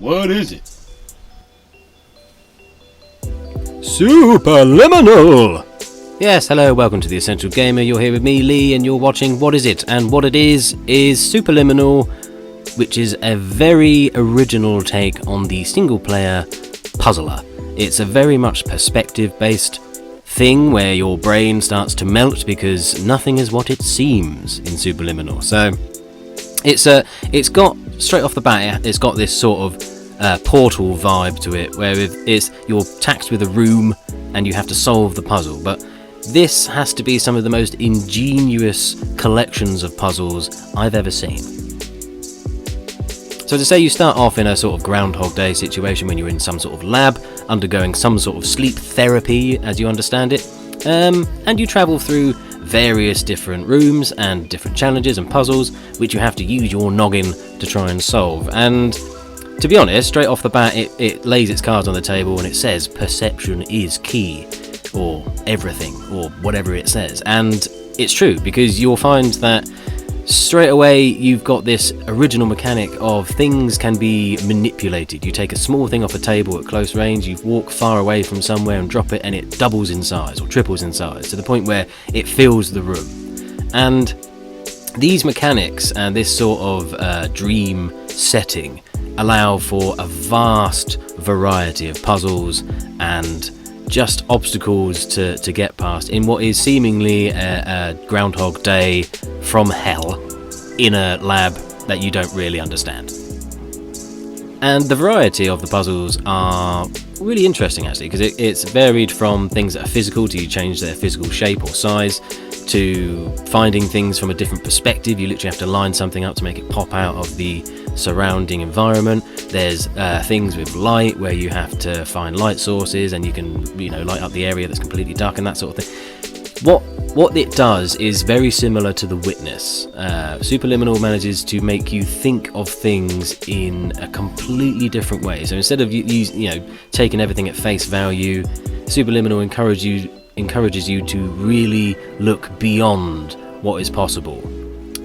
What is it? Superliminal! Yes, hello, welcome to The Essential Gamer. You're here with me, Lee, and you're watching What Is It? And what it is Superliminal, which is a very original take on the single-player puzzler. It's a very much perspective-based thing where your brain starts to melt because nothing is what it seems in Superliminal. So it's got, straight off the bat, it's got this sort of Portal vibe to it, where you're taxed with a room and you have to solve the puzzle. But this has to be some of the most ingenious collections of puzzles I've ever seen. So to say, you start off in a sort of Groundhog Day situation when you're in some sort of lab, undergoing some sort of sleep therapy, as you understand it, and you travel through various different rooms and different challenges and puzzles which you have to use your noggin to try and solve. And to be honest, straight off the bat, it lays its cards on the table and it says perception is key, or everything, or whatever it says. And it's true, because you'll find that straight away you've got this original mechanic of things can be manipulated. You take a small thing off a table at close range, you walk far away from somewhere and drop it, and it doubles in size or triples in size to the point where it fills the room. And these mechanics and this sort of dream setting allow for a vast variety of puzzles and just obstacles to get past in what is seemingly a Groundhog Day from hell in a lab that you don't really understand. And the variety of the puzzles are really interesting, actually, because it's varied from things that are physical, to you change their physical shape or size, to finding things from a different perspective. You literally have to line something up to make it pop out of the surrounding environment. There's things with light where you have to find light sources and you can, light up the area that's completely dark and that sort of thing. What it does is very similar to The Witness. Superliminal manages to make you think of things in a completely different way. So instead of taking everything at face value, Superliminal encourages you to really look beyond what is possible.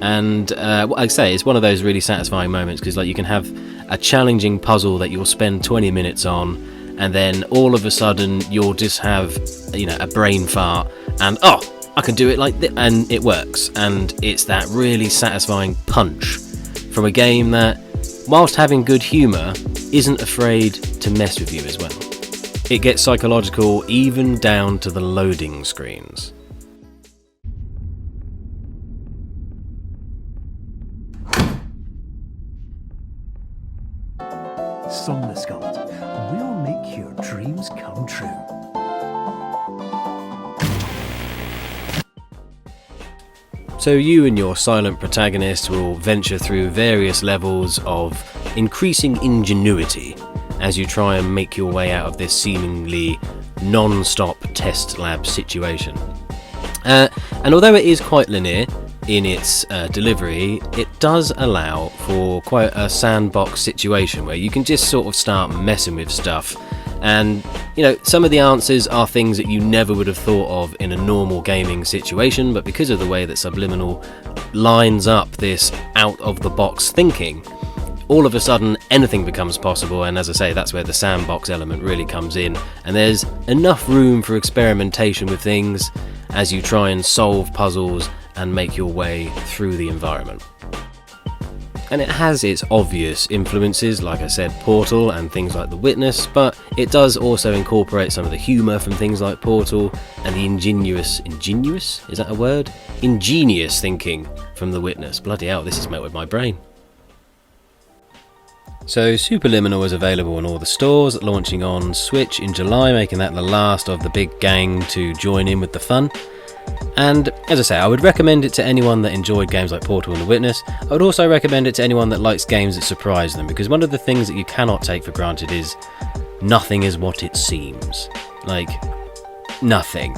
And what I say, it's one of those really satisfying moments, because you can have a challenging puzzle that you'll spend 20 minutes on, and then all of a sudden you'll just have a brain fart and I can do it like this, and it works. And it's that really satisfying punch from a game that, whilst having good humour, isn't afraid to mess with you as well. It gets psychological even down to the loading screens. Somnus God, we'll make your dreams come true. So you and your silent protagonist will venture through various levels of increasing ingenuity as you try and make your way out of this seemingly non-stop test lab situation. And although it is quite linear in its delivery, it does allow for quite a sandbox situation where you can just sort of start messing with stuff. And some of the answers are things that you never would have thought of in a normal gaming situation, but because of the way that Subliminal lines up this out of the box thinking, all of a sudden anything becomes possible. And as I say, that's where the sandbox element really comes in, and there's enough room for experimentation with things as you try and solve puzzles and make your way through the environment. And it has its obvious influences, like I said, Portal and things like The Witness, but it does also incorporate some of the humour from things like Portal and the ingenious, is that a word? Ingenious thinking from The Witness. Bloody hell, this has melted my brain. So Superliminal is available in all the stores, launching on Switch in July, making that the last of the big gang to join in with the fun. And as I say, I would recommend it to anyone that enjoyed games like Portal and The Witness. I would also recommend it to anyone that likes games that surprise them, because one of the things that you cannot take for granted is nothing is what it seems. Nothing.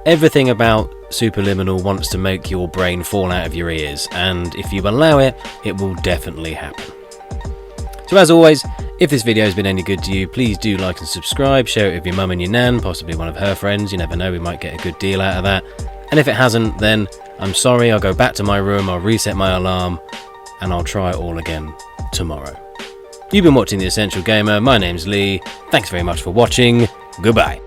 Everything about Superliminal wants to make your brain fall out of your ears, and if you allow it, it will definitely happen. So as always, if this video has been any good to you, please do like and subscribe, share it with your mum and your nan, possibly one of her friends, you never know, we might get a good deal out of that. And if it hasn't, then I'm sorry, I'll go back to my room, I'll reset my alarm, and I'll try it all again tomorrow. You've been watching The Essential Gamer. My name's Lee. Thanks very much for watching. Goodbye.